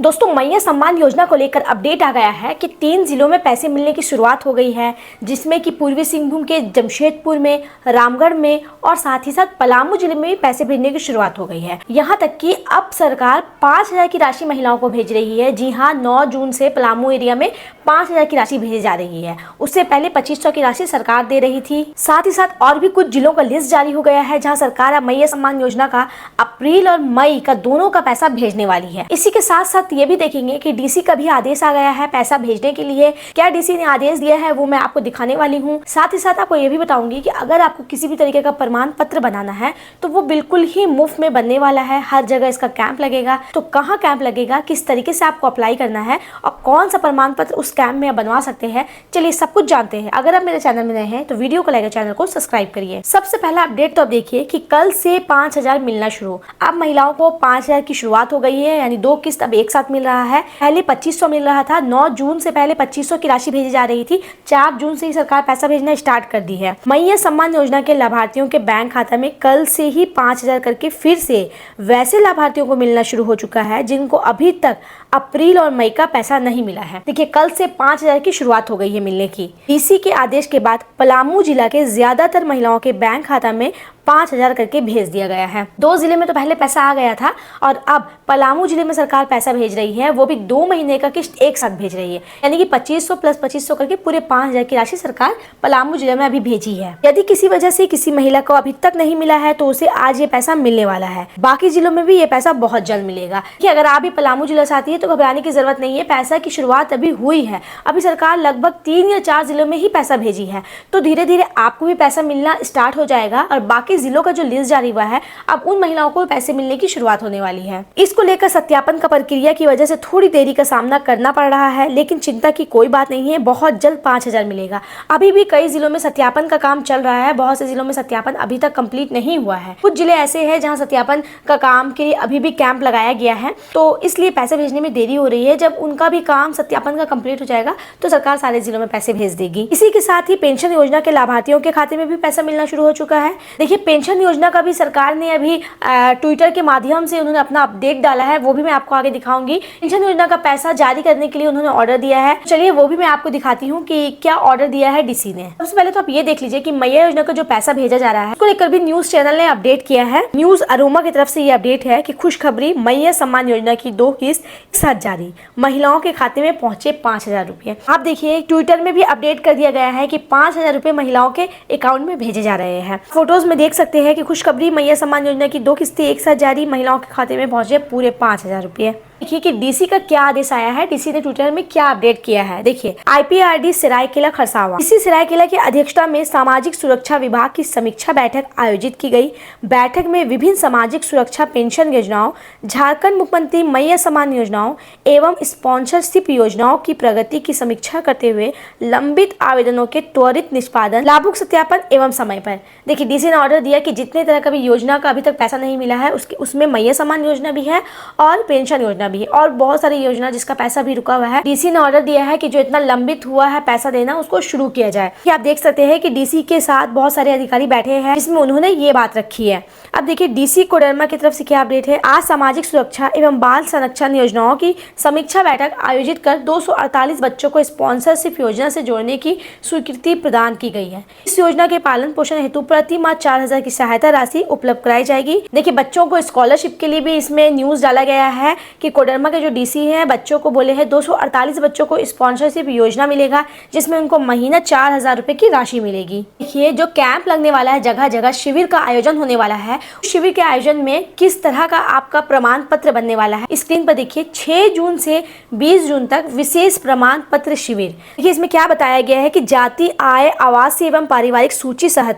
दोस्तों, मैया सम्मान योजना को लेकर अपडेट आ गया है कि 3 जिलों में पैसे मिलने की शुरुआत हो गई है, जिसमें कि पूर्वी सिंहभूम के जमशेदपुर में, रामगढ़ में और साथ ही साथ पलामू जिले में भी पैसे भेजने की शुरुआत हो गई है। यहां तक कि अब सरकार 5,000 की राशि महिलाओं को भेज रही है। जी हां, 9 जून से पलामू एरिया में 5,000 की राशि भेजी जा रही है। उससे पहले 2,500 की राशि सरकार दे रही थी। साथ ही साथ और भी कुछ जिलों का लिस्ट जारी हो गया है, जहाँ सरकार अब मैया सम्मान योजना का अप्रैल और मई का दोनों का पैसा भेजने वाली है। इसी के साथ साथ ये भी देखेंगे कि डीसी का भी आदेश आ गया है पैसा भेजने के लिए। क्या डीसी ने आदेश दिया है वो मैं आपको दिखाने वाली हूँ। साथ ही साथ आपको ये भी बताऊंगी कि अगर आपको किसी भी तरीके का प्रमाण पत्र बनाना है तो वो बिल्कुल ही मुफ्त में बनने वाला है। हर जगह इसका कैंप लगेगा। तो कहाँ कैंप लगेगा, किस तरीके से आपको अप्लाई करना है और कौन सा प्रमाण पत्र उस कैंप में बनवा सकते हैं, चलिए सब कुछ जानते हैं। अगर आप मेरे चैनल में नए हैं तो वीडियो को लाइक, चैनल को सब्सक्राइब करिए। सबसे पहला अपडेट तो अब देखिए कि कल से 5,000 मिलना शुरू। अब महिलाओं को 5,000 की शुरुआत हो गई है, यानी 2 किस्त अब एक साथ मिल रहा है। पहले 2,500 मिल रहा था। 9 जून से पहले 2,500 की राशि भेजी जा रही थी। 4 जून से ही सरकार पैसा भेजना स्टार्ट कर दी है। मैया सम्मान योजना के लाभार्थियों के बैंक खाता में कल से ही 5,000 करके फिर से वैसे लाभार्थियों को मिलना शुरू हो चुका है जिनको अभी तक अप्रैल और मई का पैसा नहीं मिला है। देखिए, कल से 5,000 की शुरुआत हो गई है मिलने की। डीसी के आदेश के बाद पलामू जिला के ज्यादातर महिलाओं के बैंक खाता में 5,000 करके भेज दिया गया है। 2 जिले में तो पहले पैसा आ गया था और अब पलामू जिले में सरकार पैसा भेज रही है, वो भी 2 महीने का किस्त एक साथ भेज रही है। यानी कि 2,500 प्लस 2,500 करके पूरे 5,000 की राशि सरकार पलामू जिले में अभी भेजी है। यदि किसी वजह से किसी महिला को अभी तक नहीं मिला है तो उसे आज ये पैसा मिलने वाला है। बाकी जिलों में भी ये पैसा बहुत जल्द मिलेगा। कि अगर आप भी पलामू जिला से आती है तो घबराने की जरूरत नहीं है। पैसा की शुरुआत अभी हुई है। अभी सरकार लगभग 3 या 4 जिलों में ही पैसा भेजी है, तो धीरे धीरे आपको भी पैसा मिलना स्टार्ट हो जाएगा और बाकी जिलों का जो लिस्ट जारी हुआ है अब उन महिलाओं को पैसे मिलने की शुरुआत होने वाली है। इसको लेकर सत्यापन का प्रक्रिया की वजह से थोड़ी देरी का सामना करना पड़ रहा है, लेकिन चिंता की कोई बात नहीं है। बहुत जल्द 5,000 मिलेगा। अभी भी कई जिलों में सत्यापन का काम चल रहा है। बहुत से जिलों में सत्यापन अभी तक कंप्लीट नहीं हुआ है। कुछ जिले ऐसे हैं जहां सत्यापन का काम के लिए अभी भी कैंप लगाया गया है, तो इसलिए पैसे भेजने में देरी हो रही है। जब उनका भी काम सत्यापन का कंप्लीट हो जाएगा तो सरकार सारे जिलों में पैसे भेज देगी। इसी के साथ ही पेंशन योजना के लाभार्थियों के खाते में भी पैसा मिलना शुरू हो चुका है। देखिए, पेंशन योजना का भी सरकार ने अभी ट्विटर के माध्यम से उन्होंने अपना अपडेट डाला है, वो भी मैं आपको आगे दिखाऊंगी। पेंशन योजना का पैसा जारी करने के लिए उन्होंने ऑर्डर दिया है। चलिए वो भी मैं आपको दिखाती हूँ कि क्या ऑर्डर दिया है डीसी ने। सबसे पहले तो आप ये देख लीजिए कि मैया योजना का जो पैसा भेजा जा रहा है उसको लेकर भी न्यूज चैनल ने अपडेट किया है। न्यूज अरोमा की तरफ से ये अपडेट है कि खुशखबरी, मैया सम्मान योजना की 2 किस्त एक साथ जारी, महिलाओं के खाते में पहुंचे 5,000 रुपए। आप देखिए, ट्विटर में भी अपडेट कर दिया गया है कि 5,000 रुपए महिलाओं के अकाउंट में भेजे जा रहे हैं। फोटोज में देख सकते हैं कि खुशखबरी, मैया सम्मान योजना की 2 किस्तें एक साथ जारी, महिलाओं के खाते में पहुंचे पूरे 5,000 रुपए। देखिए कि डीसी का क्या आदेश आया है, डीसी ने ट्विटर में क्या अपडेट किया है। देखिए, आईपीआरडी सरायकेला खरसावां, इसी सरायकेला की अध्यक्षता में सामाजिक सुरक्षा विभाग की समीक्षा बैठक आयोजित की गई। बैठक में विभिन्न सामाजिक सुरक्षा पेंशन योजनाओं, झारखंड मुख्यमंत्री मैया सम्मान योजनाओं एवं स्पॉन्सरशिप योजनाओं की प्रगति की समीक्षा करते हुए लंबित आवेदनों के त्वरित निष्पादन, लाभुक सत्यापन एवं समय पर। देखिए, डीसी ने ऑर्डर दिया कि जितने तरह का भी योजना का अभी तक पैसा नहीं मिला है उसमें मैया सम्मान योजना भी है और पेंशन योजना भी है और बहुत सारी योजना जिसका पैसा भी रुका हुआ है। डीसी ने ऑर्डर दिया है कि जो इतना लंबित हुआ है पैसा देना उसको शुरू किया जाए। आप देख सकते हैं कि डीसी के साथ बहुत सारे अधिकारी बैठे हैं जिसमें उन्होंने ये बात रखी है। अब देखिए, डीसी कोडरमा की तरफ से क्या अपडेट है। आज सामाजिक सुरक्षा एवं बाल संरक्षण योजनाओं की समीक्षा बैठक आयोजित कर 248 बच्चों को स्पॉन्सरशिप योजना से जोड़ने की स्वीकृति प्रदान की गई है। इस योजना के पालन पोषण हेतु प्रति माह 4,000 की सहायता राशि उपलब्ध कराई जाएगी। देखिए, बच्चों को स्कॉलरशिप के लिए भी इसमें न्यूज डाला गया है कि कोडरमा के जो डीसी हैं बच्चों को बोले हैं 248 बच्चों को स्पॉन्सरशिप योजना मिलेगा, जिसमें उनको महीना 4,000 रुपए की राशि मिलेगी। देखिए, जो कैंप लगने वाला है, जगह जगह शिविर का आयोजन होने वाला है, शिविर के आयोजन में किस तरह का आपका प्रमाण पत्र बनने वाला है स्क्रीन पर देखिए। 6 जून से 20 जून तक विशेष प्रमाण पत्र शिविर। देखिए, इसमें क्या बताया गया है कि जाति, आय, आवासीय एवं पारिवारिक सूची सहित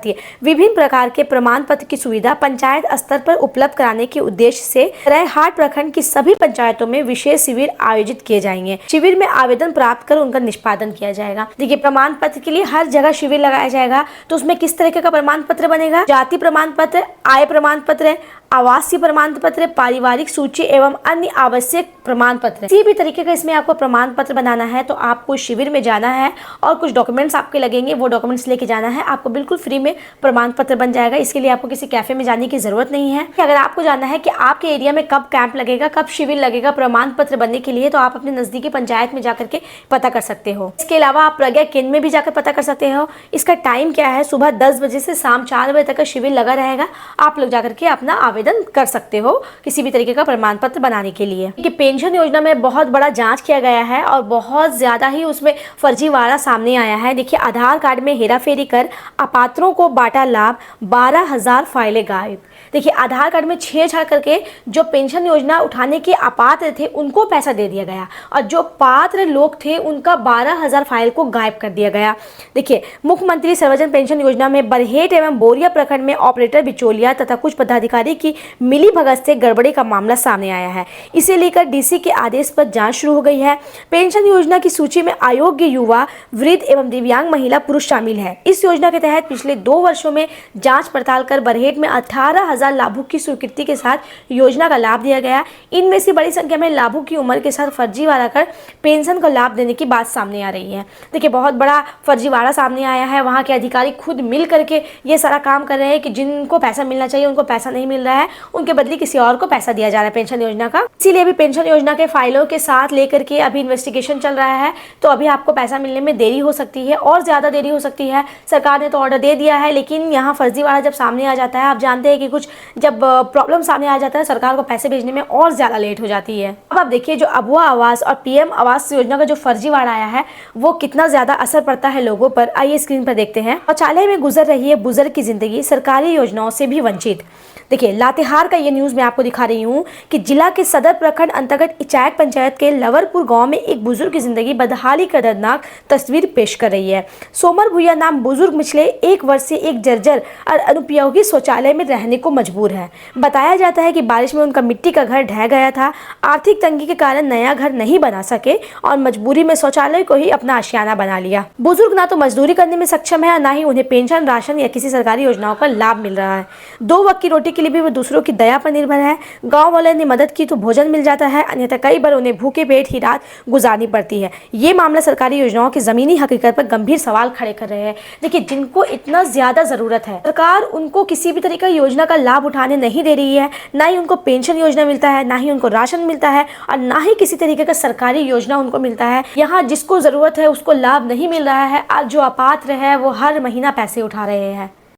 विभिन्न प्रकार के प्रमाण पत्र की सुविधा पंचायत स्तर पर उपलब्ध कराने के उद्देश्य से रायहाट प्रखंड की सभी पंचायतों में विशेष शिविर आयोजित किए जाएंगे। शिविर में आवेदन प्राप्त कर उनका निष्पादन किया जाएगा। देखिए, प्रमाण पत्र के लिए हर जगह शिविर लगाया जाएगा, तो उसमें किस तरीके का प्रमाण पत्र बनेगा। जाति प्रमाण पत्र, आय प्रमाण पत्र, आवासीय प्रमाण पत्र, पारिवारिक सूची एवं अन्य आवश्यक प्रमाण पत्र। किसी भी तरीके का इसमें आपको प्रमाण पत्र बनाना है तो आपको शिविर में जाना है और कुछ डॉक्यूमेंट्स आपके लगेंगे, वो डॉक्यूमेंट्स लेके जाना है। आपको बिल्कुल फ्री में प्रमाण पत्र बन जाएगा। इसके लिए आपको किसी कैफे में जाने की जरूरत नहीं है। अगर आपको जानना है कि आपके एरिया में कब कैंप लगेगा, कब शिविर लगेगा प्रमाण पत्र बनने के लिए, तो आप अपने नजदीकी पंचायत में जाकर के पता कर सकते हो। इसके अलावा आप प्रज्ञा केंद्र में भी जाकर पता कर सकते हो। इसका टाइम क्या है, सुबह 10 बजे से शाम 4 बजे तक का शिविर लगा रहेगा। आप लोग जाकर के अपना आवेदन कर सकते हो किसी भी तरीके का प्रमाण पत्र बनाने के लिए। कि पेंशन योजना में बहुत बड़ा जांच किया गया है और बहुत ज्यादा ही उसमें फर्जीवाड़ा सामने आया है। देखिए, आधार कार्ड में हेराफेरी कर अपात्रों को बांटा लाभ, 12,000 फाइलें गायब। देखिए, आधार कार्ड में छेड़छाड़ करके जो पेंशन योजना उठाने के अपात्र थे उनको पैसा दे दिया गया और जो पात्र लोग थे उनका 12,000 फाइल को गायब कर दिया गया। देखिए, मुख्यमंत्री सर्वजन पेंशन योजना में बरहेट एवं बोरिया प्रखंड में ऑपरेटर, बिचौलिया तथा कुछ पदाधिकारी की मिली भगत से गड़बड़ी का मामला सामने आया है। इसे लेकर डीसी के आदेश पर जांच शुरू हो गई है। पेंशन योजना की सूची में अयोग्य युवा, वृद्ध एवं दिव्यांग महिला, पुरुष शामिल है। इस योजना के तहत पिछले 2 वर्षों में जांच पड़ताल कर बरहेट में 18,000 लाभुक की स्वीकृति के साथ योजना का लाभ दिया गया। इनमें से बड़ी संख्या में लाभुक की उम्र के साथ फर्जीवाड़ा कर पेंशन का लाभ देने की बात सामने आ रही है। देखिए, बहुत बड़ा फर्जीवाड़ा सामने आया है। वहां के अधिकारी खुद मिल करके ये सारा काम कर रहे हैं कि जिनको पैसा मिलना चाहिए उनको पैसा नहीं मिल रहा है, उनके बदले किसी और को पैसा दिया जा रहा है पेंशन योजना का। इसीलिए अभी पेंशन योजना के फाइलों के साथ लेकर के अभी इन्वेस्टिगेशन चल रहा है, तो अभी आपको पैसा मिलने में देरी हो सकती है और ज्यादा देरी हो सकती है। सरकार ने तो ऑर्डर दे दिया है, लेकिन यहाँ फर्जीवाड़ा जब सामने आ जाता है, आप जानते हैं कि कुछ जब प्रॉब्लम सामने आ जाता है सरकार को पैसे भेजने में और ज्यादा लेट हो जाती है। अब आप देखिए, जो अबुआ आवास और पीएम आवास योजना का जो फर्जीवाड़ा आया है वो कितना ज्यादा असर पड़ता है लोगों पर। आइए स्क्रीन पर देखते हैं। शौचालय में गुजर रही है बुजुर्ग की जिंदगी, सरकारी योजनाओं से भी वंचित। देखिए, लातेहार का ये न्यूज मैं आपको दिखा रही हूँ कि जिला के सदर प्रखंड अंतर्गत इचायत पंचायत के लवरपुर गांव में एक बुजुर्ग की जिंदगी बदहाली का दर्दनाक तस्वीर पेश कर रही है। सोमर भुइया नाम बुजुर्ग पिछले 1 वर्ष से एक जर्जर और अनुपयोगी शौचालय में रहने को मजबूर है। बताया जाता है कि बारिश में उनका मिट्टी का घर ढह गया था। आर्थिक तंगी के कारण नया घर नहीं बना सके और मजबूरी में शौचालय को ही अपना आशियाना बना लिया। बुजुर्ग ना तो मजदूरी करने में सक्षम है और ना ही उन्हें पेंशन, राशन या किसी सरकारी योजनाओं का लाभ मिल रहा है। 2 वक्त की रोटी के लिए भी वो दूसरों की दया पर निर्भर है। गांव वाले ने मदद की तो भोजन मिल जाता है, अन्यथा कई बार उन्हें भूखे पेट ही रात गुजारनी पड़ती है। ये मामला सरकारी योजनाओं की जमीनी हकीकत पर गंभीर सवाल खड़े कर रहे हैं। देखिए, जिनको इतना ज्यादा जरूरत है, सरकार उनको किसी भी तरीके की योजना का लाभ उठाने नहीं दे रही है। ना ही उनको पेंशन योजना मिलता है, ना ही उनको राशन मिलता है और ना ही किसी तरीके का सरकारी योजना उनको मिलता है। यहाँ जिसको जरूरत है उसको लाभ नहीं मिल रहा है और जो अपात्र है वो हर महीना पैसे उठा रहे हैं।